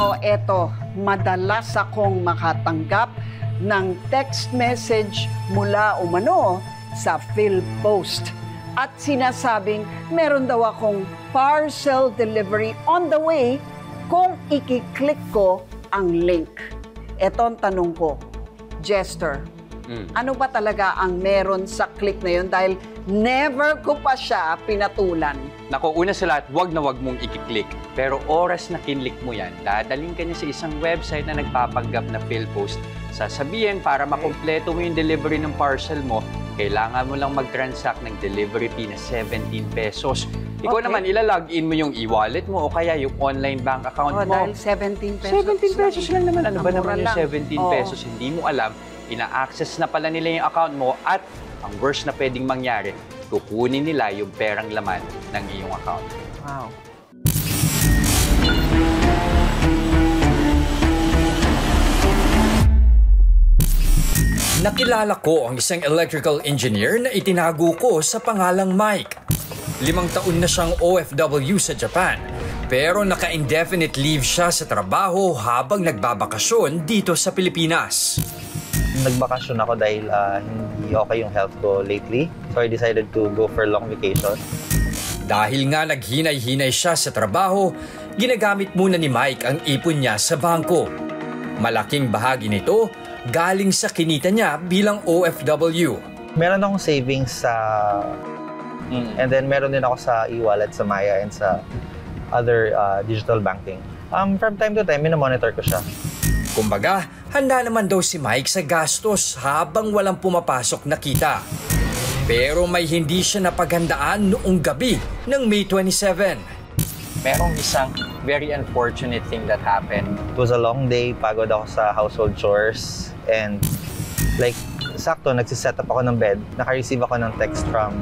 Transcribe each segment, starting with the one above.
Nako, eto, madalas akong makatanggap ng text message mula umano sa PhilPost. At sinasabing meron daw akong parcel delivery on the way kung ikiklik ko ang link. Eto ang tanong ko, Jester, ano ba talaga ang meron sa click na yun? Dahil never ko pa siya pinatulan. Nako, una sa lahat, wag na wag mong ikiklik. Pero oras na kinlik mo yan, dadaling ka niya sa isang website na nagpapanggap na PhilPost. Sasabihin, para makumpleto mo yung delivery ng parcel mo, kailangan mo lang mag-transact ng delivery fee na 17 pesos. Ikaw naman, ilalogin mo yung e-wallet mo o kaya yung online bank account mo. Dahil 17 pesos. 17 pesos lang naman. Ano ba naman yung 17 lang. pesos? Hindi mo alam, ina-access na pala nila yung account mo at ang worst na pwedeng mangyari, kukunin nila yung perang laman ng iyong account. Wow. Nakilala ko ang isang electrical engineer na itinago ko sa pangalang Mike. 5 taon na siyang OFW sa Japan, pero naka-indefinite leave siya sa trabaho habang nagbabakasyon dito sa Pilipinas. Nagbakasyon ako dahil hindi okay yung health ko lately. So I decided to go for long vacation. Dahil nga naghinay-hinay siya sa trabaho, ginagamit muna ni Mike ang ipon niya sa bangko. Malaking bahagi nito galing sa kinita niya bilang OFW. Meron akong savings sa... And then meron din ako sa e-wallet, sa Maya, and sa other digital banking. From time to time, minomonitor ko siya. Kumbaga, handa naman daw si Mike sa gastos habang walang pumapasok na kita. Pero may hindi siya napaghandaan noong gabi ng May 27. Merong isang very unfortunate thing that happened. It was a long day, pagod ako sa household chores, and like, sakto, nagsiset up ako ng bed, naka-receive ako ng text from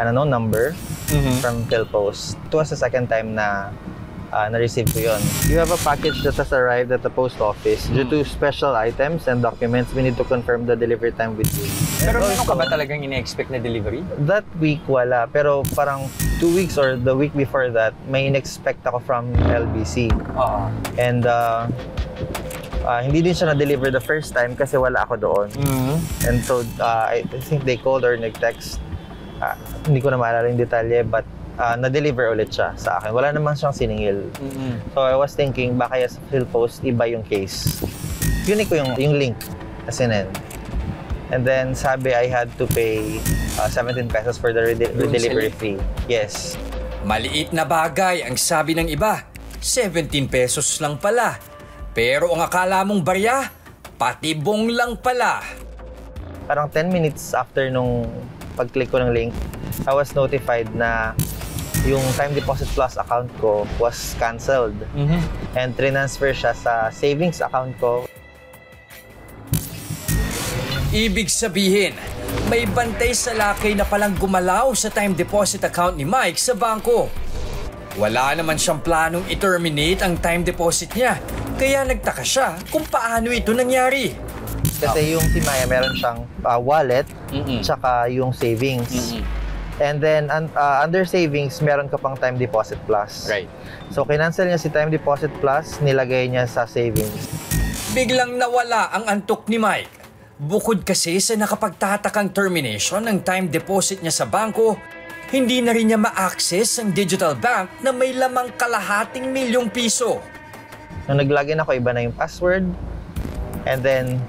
an unknown number from PhilPost. It was the second time na na-receive ko yun. You have a package that has arrived at the post office. Due to special items and documents, we need to confirm the delivery time with you. Pero meron ka ba talagang ine-expect na delivery? That week, wala. Pero parang 2 weeks or the week before that, may in-expect ako from LBC. And hindi din siya na-deliver the first time kasi wala ako doon. And so, I think they called or nag-text. Hindi ko na maalala yung detalye, but na-deliver ulit siya sa akin. Wala naman siyang siningil. So I was thinking, baka sa PhilPost, iba yung case. Yun ko yung link na sinend. And then sabi I had to pay 17 pesos for the delivery fee. Yes. Maliit na bagay ang sabi ng iba. 17 pesos lang pala. Pero ang akala mong barya, patibong lang pala. Parang 10 minutes after nung pag-click ko ng link, I was notified na yung Time Deposit Plus account ko was canceled. And transfer siya sa savings account ko. Ibig sabihin, may bantay sa lakay na palang gumalaw sa time deposit account ni Mike sa bangko. Wala naman siyang planong i-terminate ang time deposit niya, kaya nagtaka siya kung paano ito nangyari. Kasi yung si Maya meron siyang wallet, tsaka yung savings. And then, under savings, meron ka pang Time Deposit Plus. Right. So, kinancel niya si Time Deposit Plus, nilagay niya sa savings. Biglang nawala ang antok ni Mike. Bukod kasi sa nakapagtatakang termination ng time deposit niya sa bangko, hindi na rin niya ma-access ang digital bank na may lamang ₱250,000. Nung nag-login ako, iba na yung password. And then,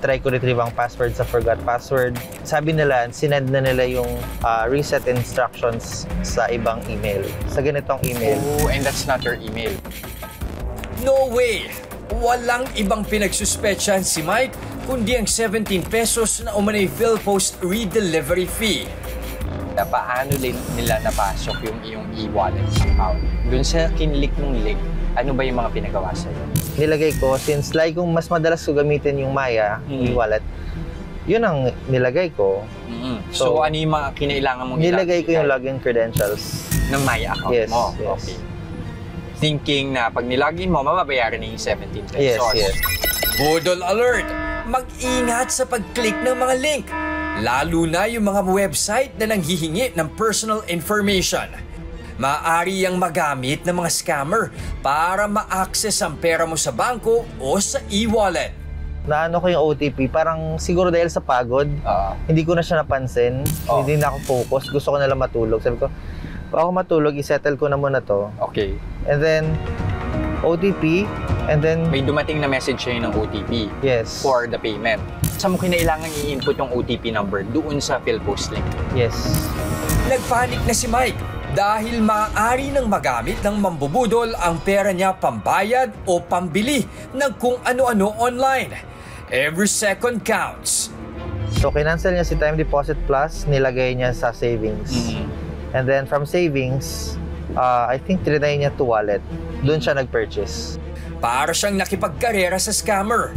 try ko retrieve ang password sa forgot password. Sabi nila, sinend na nila yung reset instructions sa ibang email. Sa ganitong email. Oh, and that's not your email. No way! Walang ibang pinagsuspetsahan si Mike kundi ang 17 pesos na umanay PhilPost redelivery fee. Paano nila napasok yung iyong e-wallet account? Doon sa kinlik ng link, ano ba yung mga pinagawa sa'yo? Nilagay ko, since like kung mas madalas ko gamitin yung Maya, e-wallet, yun ang nilagay ko. So, ano yung mga kinailangan mong nilagay ko yung login credentials ng Maya account mo? Yes. Okay. Thinking na pag nilogin mo, mababayaran na yung 17 pesos. Yes. Budol alert! Mag-ingat sa pag-click ng mga link. Lalo na yung mga website na nanghihingi ng personal information. Maaari yang magamit ng mga scammer para ma-access ang pera mo sa bangko o sa e-wallet. Naano ko yung OTP, parang siguro dahil sa pagod, hindi ko na siya napansin, hindi na ako focus, gusto ko na lang matulog. Sabi ko, pag ako matulog, isettle ko na muna to. Okay. And then, OTP, and then... May dumating na message sa'yo ng OTP Yes. for the payment. Saan mo kinailangan i-input yung OTP number? Doon sa PhilPost link. Yes. Nagpanik na si Mike dahil maaari nang magamit ng mambubudol ang pera niya pambayad o pambili ng kung ano-ano online. Every second counts. So, kinancel niya si Time Deposit Plus, nilagay niya sa savings. And then, from savings, I think trinay niya to wallet. Doon siya nag-purchase. Para siyang nakipagkarera sa scammer.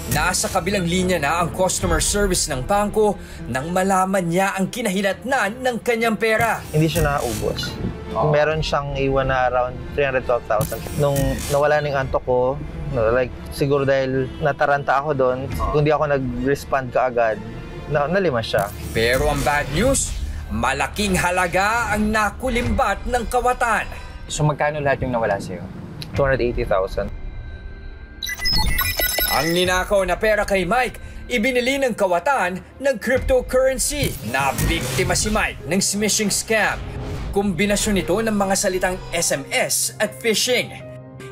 Nasa kabilang linya na ang customer service ng bangko nang malaman niya ang kinahinatnan ng kanyang pera. Hindi siya nakaubos. Meron siyang iwan na around 312,000. Nung nawala ng antok ko, like, siguro dahil nataranta ako doon, kung di ako nag-respond kaagad, nalima siya. Pero ang bad news, malaking halaga ang nakulimbat ng kawatan. So magkano lahat yung nawala sa'yo? 280,000. Ang ninakaw na pera kay Mike, ibinili ng kawatan ng cryptocurrency. Nabiktima si Mike ng smishing scam. Kombinasyon ito ng mga salitang SMS at phishing.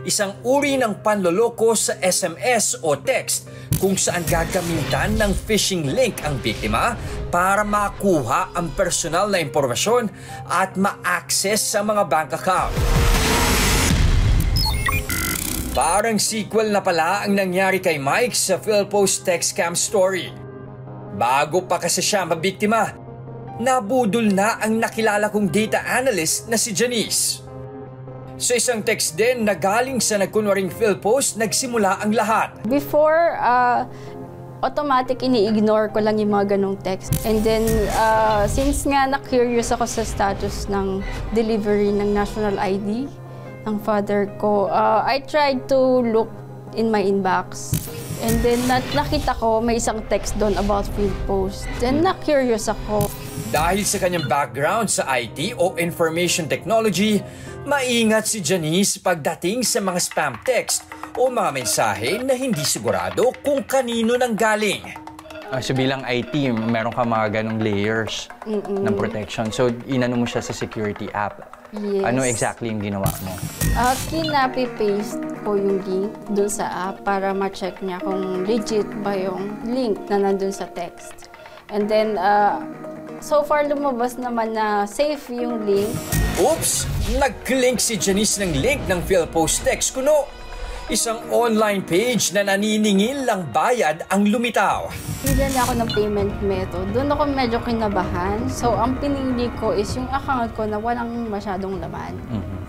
Isang uri ng panloloko sa SMS o text kung saan gagamitan ng phishing link ang biktima para makuha ang personal na impormasyon at ma-access sa mga bank account. Parang sequel na pala ang nangyari kay Mike sa PhilPost text scam story. Bago pa kasi siya mabiktima, nabudol na ang nakilala kong data analyst na si Janice. Sa isang text din na galing sa nagkunwaring PhilPost, nagsimula ang lahat. Before, automatic ini-ignore ko lang yung mga ganong text. And then, since nga na-curious ako sa status ng delivery ng national ID ng father ko, I tried to look in my inbox. And then, nakita ko may isang text doon about PhilPost. Then, na-curious ako. Dahil sa kanyang background sa IT o information technology, maingat si Janice pagdating sa mga spam text o mga mensahe na hindi sigurado kung kanino nang galing. So bilang IT, meron ka mga ganong layers ng protection. So inano mo siya sa security app. Yes. Ano exactly yung ginawa mo? Kinapi-paste ko yung link dun sa app para ma-check niya kung legit ba yung link na nandun sa text. And then, so far lumabas naman na safe yung link. Oops! Nag-link si Janice ng link ng PhilPost text kuno. Isang online page na naniningil lang bayad ang lumitaw. Bigyan niya ako ng payment method. Doon ako medyo kinabahan. So, ang pinili ko is yung account ko na walang masyadong laman.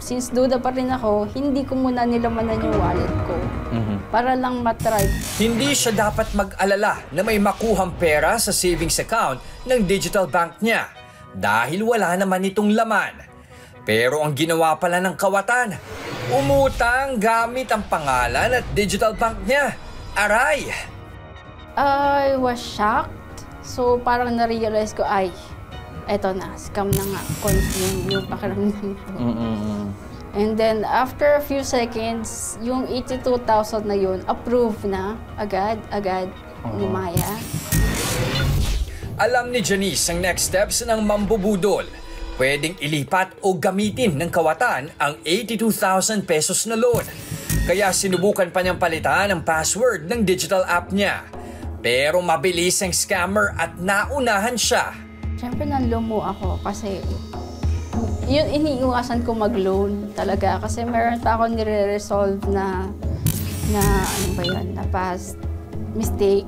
Since duda pa rin ako, hindi ko muna nilamanan yung wallet ko. Para lang matry. Hindi siya dapat mag-alala na may makuhang pera sa savings account ng digital bank niya dahil wala naman itong laman. Pero ang ginawa pala ng kawatan, umutang gamit ang pangalan at digital bank niya. Aray! I was shocked. So, parang na-realize ko, ay, eto na, scam na nga. Confirm yung pakiramdam ko. And then, after a few seconds, yung 82,000 na yun, approved na agad ni Maya. Alam ni Janice ang next steps ng mambubudol. Pwedeng ilipat o gamitin ng kawatan ang 82,000 pesos na loan. Kaya sinubukan pa niyang palitan ang password ng digital app niya. Pero mabilis ang scammer at naunahan siya. Siyempre nanlumo ako kasi yun iniiwasan ko mag-loan talaga. Kasi meron pa ako nire-resolve na ano ba yun, na past mistake.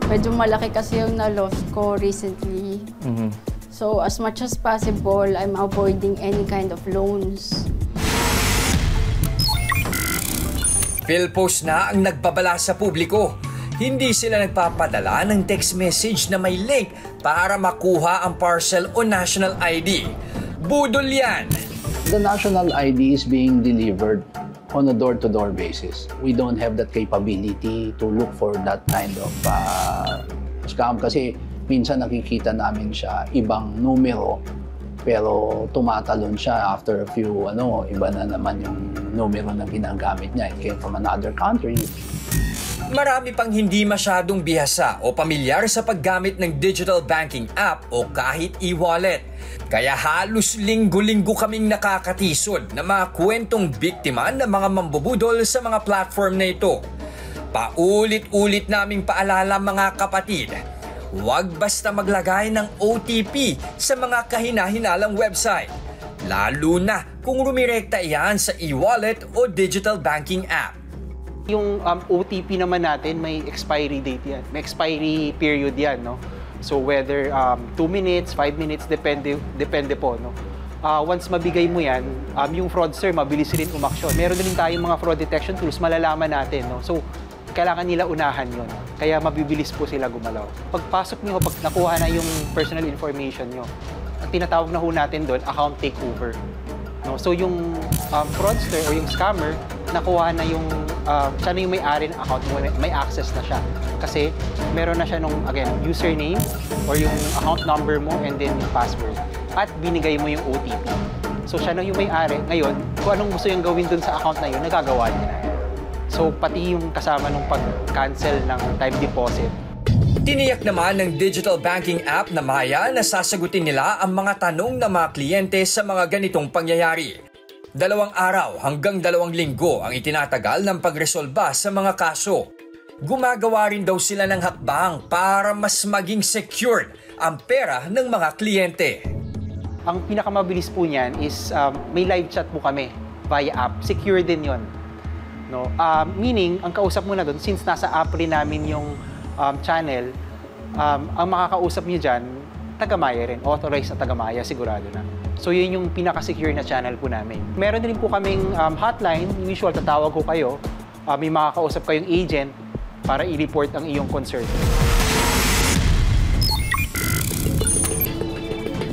Medyo malaki kasi yung na-lost ko recently. So, as much as possible, I'm avoiding any kind of loans. PhilPost na ang nagbabala sa publiko. Hindi sila nagpapadala ng text message na may link para makuha ang parcel o national ID. Budol yan! The national ID is being delivered on a door-to-door basis. We don't have that capability to look for that kind of scam kasi minsan nakikita namin siya ibang numero Pero tumatalon siya after a few, iba na naman yung numero na ginagamit niya. It came from another country. Marami pang hindi masyadong bihasa o pamilyar sa paggamit ng digital banking app o kahit e-wallet. Kaya halos linggo-linggo kaming nakakatisod na mga kwentong biktima ng mga mambubudol sa mga platform na ito. Paulit-ulit naming paalala mga kapatid, huwag basta maglagay ng OTP sa mga kahina-hinalang website, lalo na kung rumirekta iyan sa e-wallet o digital banking app. Yung OTP naman natin, may expiry date yan. May expiry period yan, no? So whether 2 minutes, 5 minutes, depende po, no? Once mabigay mo yan, yung fraudster, mabilis rin umaksyon. Meron din tayong mga fraud detection tools, malalaman natin, no? So kailangan nila unahan yun. Kaya mabibilis po sila gumalaw. Pagpasok nyo, pag nakuha na yung personal information nyo, ang tinatawag na ho natin doon, account takeover. No? So yung fraudster or yung scammer, nakuha na yung, siya na yung may-ari ng account mo, may access na siya. Kasi meron na siya nung, again, username or yung account number mo and then yung password. At binigay mo yung OTP. So siya na yung may-ari. Ngayon, kung anong gusto yung gawin dun sa account na yun, nagagawa niya na. So pati yung kasama nung pag-cancel ng time deposit. Tiniyak naman ng digital banking app na Maya na sasagutin nila ang mga tanong ng mga kliyente sa mga ganitong pangyayari. 2 araw hanggang 2 linggo ang itinatagal ng pagresolba sa mga kaso. Gumagawa rin daw sila ng hakbang para mas maging secured ang pera ng mga kliyente. Ang pinakamabilis po niyan is may live chat po kami via app. Secure din yon. No? Meaning, ang kausap mo na doon, since nasa app rin namin yung channel, ang makakausap niyo dyan, taga-Maya rin. Authorized na taga-Maya, sigurado na. So, yun yung pinaka-secure na channel po namin. Meron din po kaming hotline. Usual, tatawag ko kayo. May makakausap kayong agent para i-report ang iyong concern.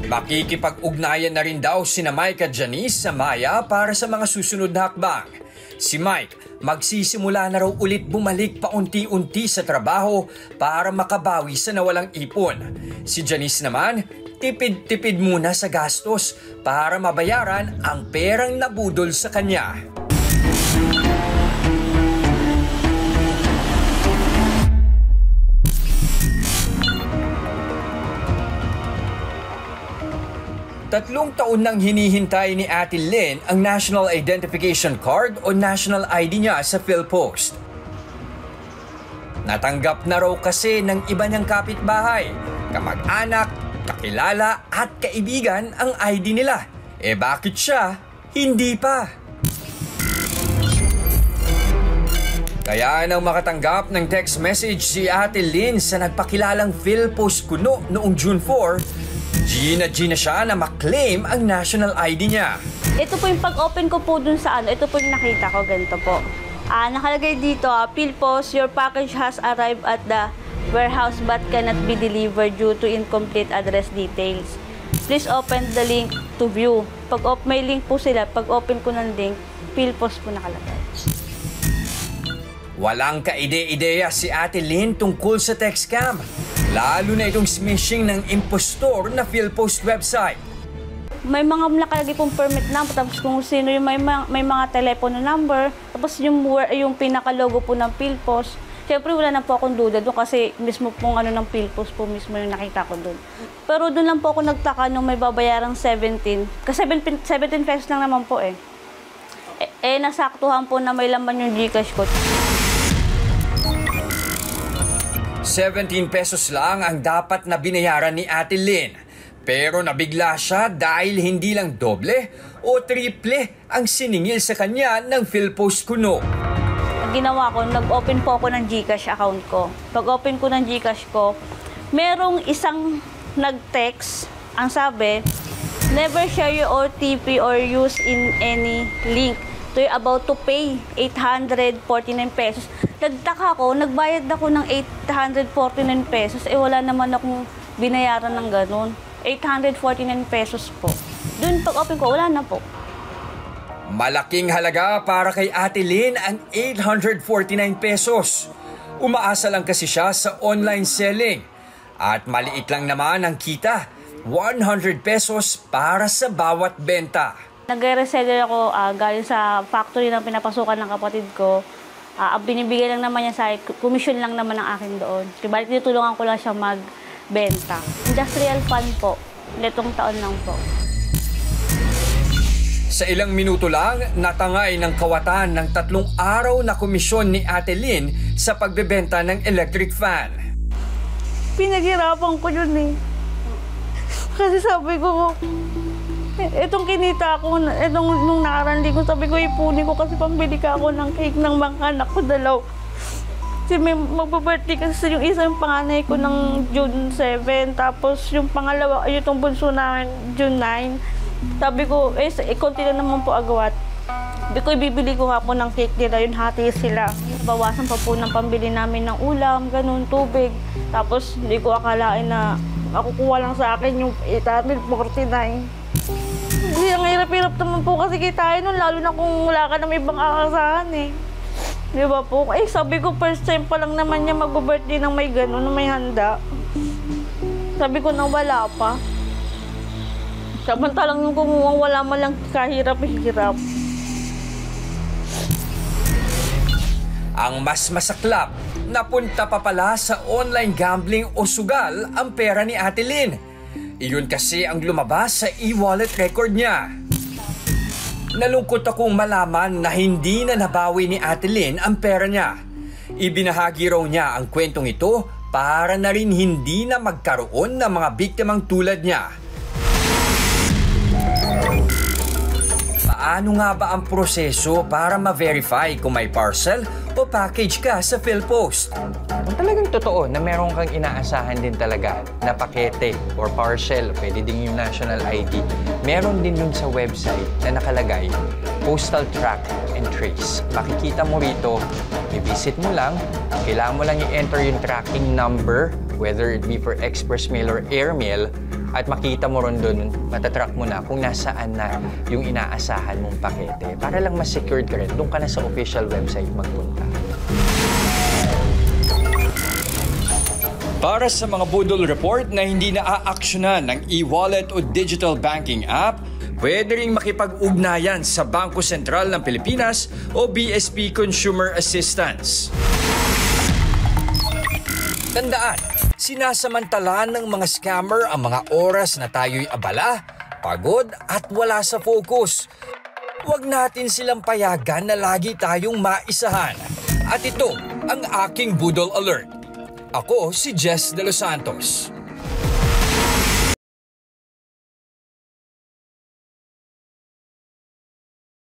Makikipag-ugnayan na rin daw sina Mike at Janice sa Maya para sa mga susunod na hakbang. Si Mike, magsisimula na raw ulit bumalik paunti-unti sa trabaho para makabawi sa nawalang ipon. Si Janice naman, tipid-tipid muna sa gastos para mabayaran ang perang nabudol sa kanya. Tatlong taon nang hinihintay ni Ate Lynn ang National Identification Card o National ID niya sa PhilPost. Natanggap na raw kasi ng iba niyang kapitbahay, kamag-anak, kakilala at kaibigan ang ID nila. Bakit siya hindi pa? Kaya nang makatanggap ng text message si Ate Lynn sa nagpakilalang PhilPost Kuno noong June 4, Gina siya na maklaim ang national ID niya. Ito po yung pag-open ko po dun sa ito po yung nakita ko, ganito po. Nakalagay dito, PhilPost, your package has arrived at the warehouse but cannot be delivered due to incomplete address details. Please open the link to view. May link po sila, pag-open ko ng link, PhilPost po nakalagay. Walang kaide-ideya si Ate Lynn tungkol sa text scam, lalo na itong smishing ng impostor na PhilPost website. May mga nakalagay pong permit number, tapos kung sino yung may mga telepono number, tapos yung pinaka-logo po ng PhilPost. Siyempre wala na po akong duda doon kasi mismo pong ng PhilPost po mismo yung nakita ko doon. Pero doon lang po ako nagtaka nung may babayarang 17. Kasi 17 pesos lang naman po nasaktuhan po na may laman yung Gcash ko. 17 pesos lang ang dapat na binayaran ni Ate Lynn. Pero nabigla siya dahil hindi lang doble o triple ang siningil sa kanya ng PhilPost Kuno. Ang ginawa ko, nag-open po ako ng Gcash account ko. Pag-open ko ng Gcash ko, merong isang nag-text, ang sabi, never share your OTP or use in any link. You're about to pay 849 pesos. Nagtaka ko, nagbayad ako ng 849 pesos. Wala naman akong binayaran ng ganun. 849 pesos po. Doon pag-open ko, wala na po. Malaking halaga para kay Ate Lynn ang 849 pesos. Umaasa lang kasi siya sa online selling. At maliit lang naman ang kita. 100 pesos para sa bawat benta. Nagre-reseller ako galing sa factory na pinapasukan ng kapatid ko. Ang binibigay lang naman niya sa akin, commission lang naman ang akin doon. Balik tinutulungan ko lang siya magbenta. Industrial fund po. Letong taon lang po. Sa ilang minuto lang, natangay ng kawatan ng 3 araw na komisyon ni Ate Lynn sa pagbebenta ng electric fan. Pinaghirapan ko yun eh. Kasi sabi ko, itong kinita ko, nung nakaraan linggo, sabi ko, ipunin ko kasi pambili ka ako ng cake ng mga anak ko 2. Kasi may magpa-birthday kasi yung isang panganay ko ng June 7, tapos yung pangalawa, yung bunso namin, June 9. Sabi ko, konti lang naman po agawat. Sabi ko, ibibili ko nga po ng cake nila, yun hati sila. Bawasan pa po ng pambili namin ng ulam, ganun, tubig. Tapos hindi ko akalain na makukuha lang sa akin yung 849. Hindi, ang hirap-hirap naman po kasi kitain nun, lalo na kung wala ka ng ibang akasahan eh. Di ba po? Sabi ko, first time pa lang naman niya mag-birthday ng may gano'n, na may handa. Sabi ko na wala pa. Samantalang yung kumuha, wala man lang kahirap-hirap. Ang mas masaklap, napunta pa pala sa online gambling o sugal ang pera ni Ate Lynn. Iyon kasi ang lumabas sa e-wallet record niya. Nalungkot akong malaman na hindi na nabawi ni Ate Lynn ang pera niya. Ibinahagi raw niya ang kwentong ito para na rin hindi na magkaroon ng mga biktimang tulad niya. Paano nga ba ang proseso para ma-verify kung may parcel o package ka sa PhilPost? Kung talagang totoo na meron kang inaasahan din talaga na pakete or parcel, pwede din yung national ID, meron din yun sa website na nakalagay, Postal Track and Trace. Makikita mo rito, i-visit mo lang, kailangan mo lang i-enter yung tracking number, whether it be for express mail or air mail, at makita mo ron doon, matatrack mo na kung nasaan na yung inaasahan mong pakete. Para lang mas secured ka rin, doon ka na sa official website magpunta. Para sa mga budol report na hindi na-aaksyonan ng e-wallet o digital banking app, pwede ring makipag-ugnayan sa Bangko Sentral ng Pilipinas o BSP Consumer Assistance. Tandaan, sinasamantalaan ng mga scammer ang mga oras na tayo'y abala, pagod at wala sa focus. Huwag natin silang payagan na lagi tayong maisahan. At ito ang aking budol alert. Ako si Jess De Los Santos.